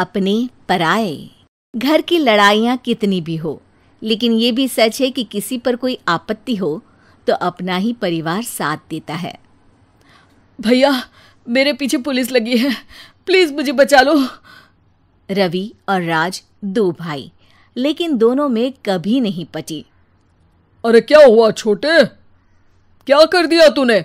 अपने पराए। घर की लड़ाइयाँ कितनी भी हो, लेकिन ये भी सच है कि किसी पर कोई आपत्ति हो तो अपना ही परिवार साथ देता है। भैया, मेरे पीछे पुलिस लगी है, प्लीज मुझे बचा लो। रवि और राज दो भाई, लेकिन दोनों में कभी नहीं पटी। अरे क्या हुआ छोटे, क्या कर दिया तूने?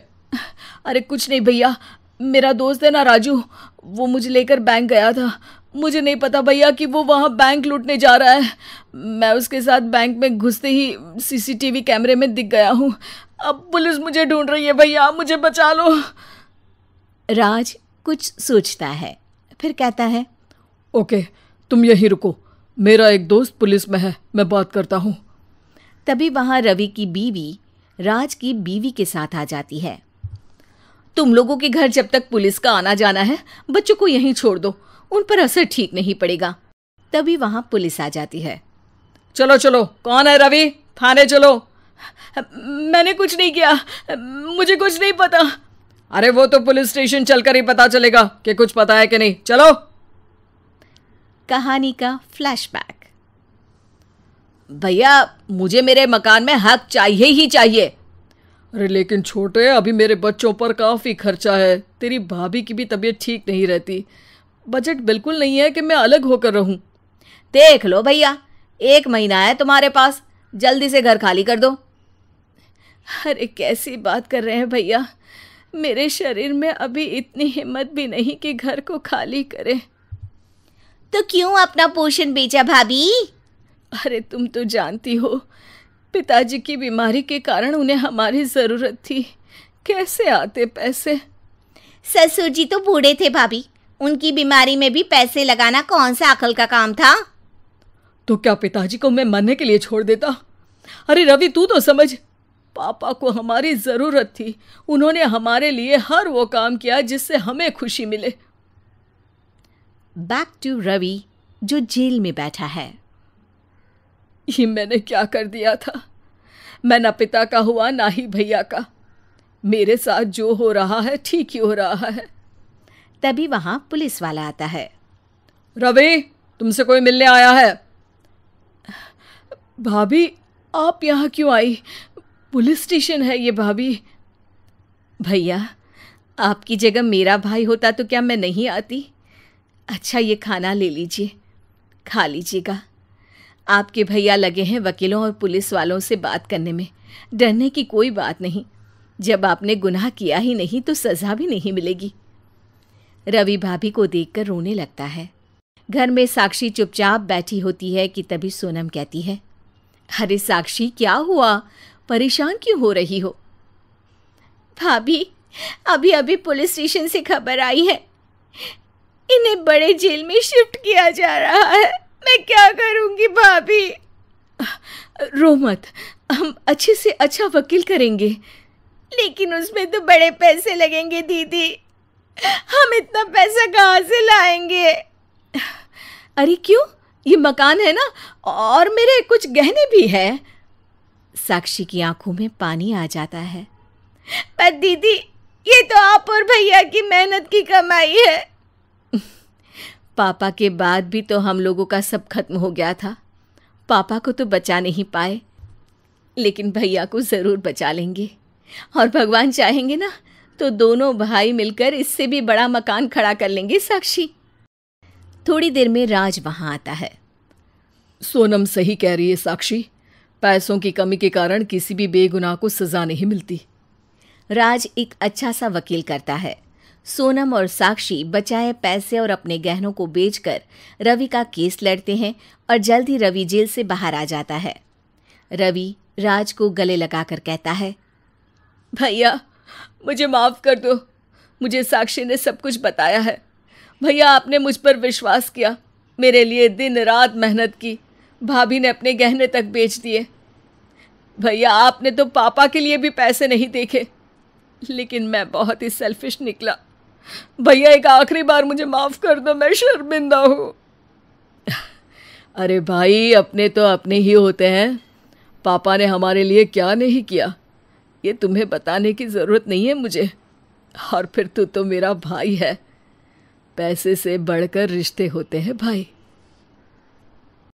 अरे कुछ नहीं भैया, मेरा दोस्त है ना राजू, वो मुझे लेकर बैंक गया था। मुझे नहीं पता भैया कि वो वहाँ बैंक लूटने जा रहा है। मैं उसके साथ बैंक में घुसते ही सीसीटीवी कैमरे में दिख गया हूँ। अब पुलिस मुझे ढूंढ रही है भैया, मुझे बचा लो। राज कुछ सोचता है, फिर कहता है, ओके, तुम यहीं रुको, मेरा एक दोस्त पुलिस में है, मैं बात करता हूँ। तभी वहाँ रवि की बीवी राज की बीवी के साथ आ जाती है। तुम लोगों के घर जब तक पुलिस का आना जाना है, बच्चों को यहीं छोड़ दो, उन पर असर ठीक नहीं पड़ेगा। तभी वहाँ पुलिस आ जाती है। चलो चलो, कौन है रवि, थाने चलो। मैंने कुछ नहीं किया, मुझे कुछ नहीं पता। अरे वो तो पुलिस स्टेशन चलकर ही पता चलेगा कि कुछ पता है कि नहीं, चलो। कहानी का फ्लैशबैक। भैया, मुझे मेरे मकान में हक चाहिए ही चाहिए। अरे लेकिन छोटे, अभी मेरे बच्चों पर काफ़ी खर्चा है, तेरी भाभी की भी तबीयत ठीक नहीं रहती, बजट बिल्कुल नहीं है कि मैं अलग होकर रहूं। देख लो भैया, 1 महीना है तुम्हारे पास, जल्दी से घर खाली कर दो। अरे कैसी बात कर रहे हैं भैया, मेरे शरीर में अभी इतनी हिम्मत भी नहीं कि घर को खाली करे। तो क्यों अपना पोषण बेचा भाभी? अरे तुम तो जानती हो, पिताजी की बीमारी के कारण उन्हें हमारी ज़रूरत थी, कैसे आते पैसे। ससुर जी तो बूढ़े थे भाभी, उनकी बीमारी में भी पैसे लगाना कौन सा अकल का काम था। तो क्या पिताजी को मैं मरने के लिए छोड़ देता? अरे रवि, तू तो समझ, पापा को हमारी ज़रूरत थी, उन्होंने हमारे लिए हर वो काम किया जिससे हमें खुशी मिले। बैक टू रवि, जो जेल में बैठा है। ये मैंने क्या कर दिया था? मैं ना पिता का हुआ ना ही भैया का। मेरे साथ जो हो रहा है ठीक ही हो रहा है। तभी वहां पुलिस वाला आता है। रवि, तुमसे कोई मिलने आया है। भाभी, आप यहाँ क्यों आई? पुलिस स्टेशन है ये भाभी। भैया, आपकी जगह मेरा भाई होता तो क्या मैं नहीं आती? अच्छा, ये खाना ले लीजिए, खा लीजिएगा। आपके भैया लगे हैं वकीलों और पुलिस वालों से बात करने में, डरने की कोई बात नहीं। जब आपने गुनाह किया ही नहीं तो सज़ा भी नहीं मिलेगी। रवि भाभी को देखकर रोने लगता है। घर में साक्षी चुपचाप बैठी होती है कि तभी सोनम कहती है, अरे साक्षी, क्या हुआ, परेशान क्यों हो रही हो? भाभी, अभी अभी पुलिस स्टेशन से खबर आई है, इन्हें बड़े जेल में शिफ्ट किया जा रहा है। मैं क्या करूंगी भाभी? रो मत, हम अच्छे से अच्छा वकील करेंगे। लेकिन उसमें तो बड़े पैसे लगेंगे दीदी, हम इतना पैसा कहाँ से लाएंगे? अरे क्यों, ये मकान है ना, और मेरे कुछ गहने भी हैं। साक्षी की आंखों में पानी आ जाता है। पर दीदी, ये तो आप और भैया की मेहनत की कमाई है। पापा के बाद भी तो हम लोगों का सब खत्म हो गया था। पापा को तो बचा नहीं पाए, लेकिन भैया को ज़रूर बचा लेंगे, और भगवान चाहेंगे ना तो दोनों भाई मिलकर इससे भी बड़ा मकान खड़ा कर लेंगे। साक्षी। थोड़ी देर में राज वहाँ आता है। सोनम सही कह रही है साक्षी, पैसों की कमी के कारण किसी भी बेगुनाह को सज़ा नहीं मिलती। राज एक अच्छा सा वकील करता है। सोनम और साक्षी बचाए पैसे और अपने गहनों को बेचकर रवि का केस लड़ते हैं और जल्द ही रवि जेल से बाहर आ जाता है। रवि राज को गले लगाकर कहता है, भैया मुझे माफ़ कर दो, मुझे साक्षी ने सब कुछ बताया है। भैया, आपने मुझ पर विश्वास किया, मेरे लिए दिन रात मेहनत की, भाभी ने अपने गहने तक बेच दिए। भैया, आपने तो पापा के लिए भी पैसे नहीं देखे, लेकिन मैं बहुत ही सेल्फिश निकला। भैया, एक आखिरी बार मुझे माफ़ कर दो, मैं शर्मिंदा हूँ। अरे भाई, अपने तो अपने ही होते हैं, पापा ने हमारे लिए क्या नहीं किया ये तुम्हें बताने की ज़रूरत नहीं है मुझे। और फिर तू तो मेरा भाई है। पैसे से बढ़कर रिश्ते होते हैं भाई।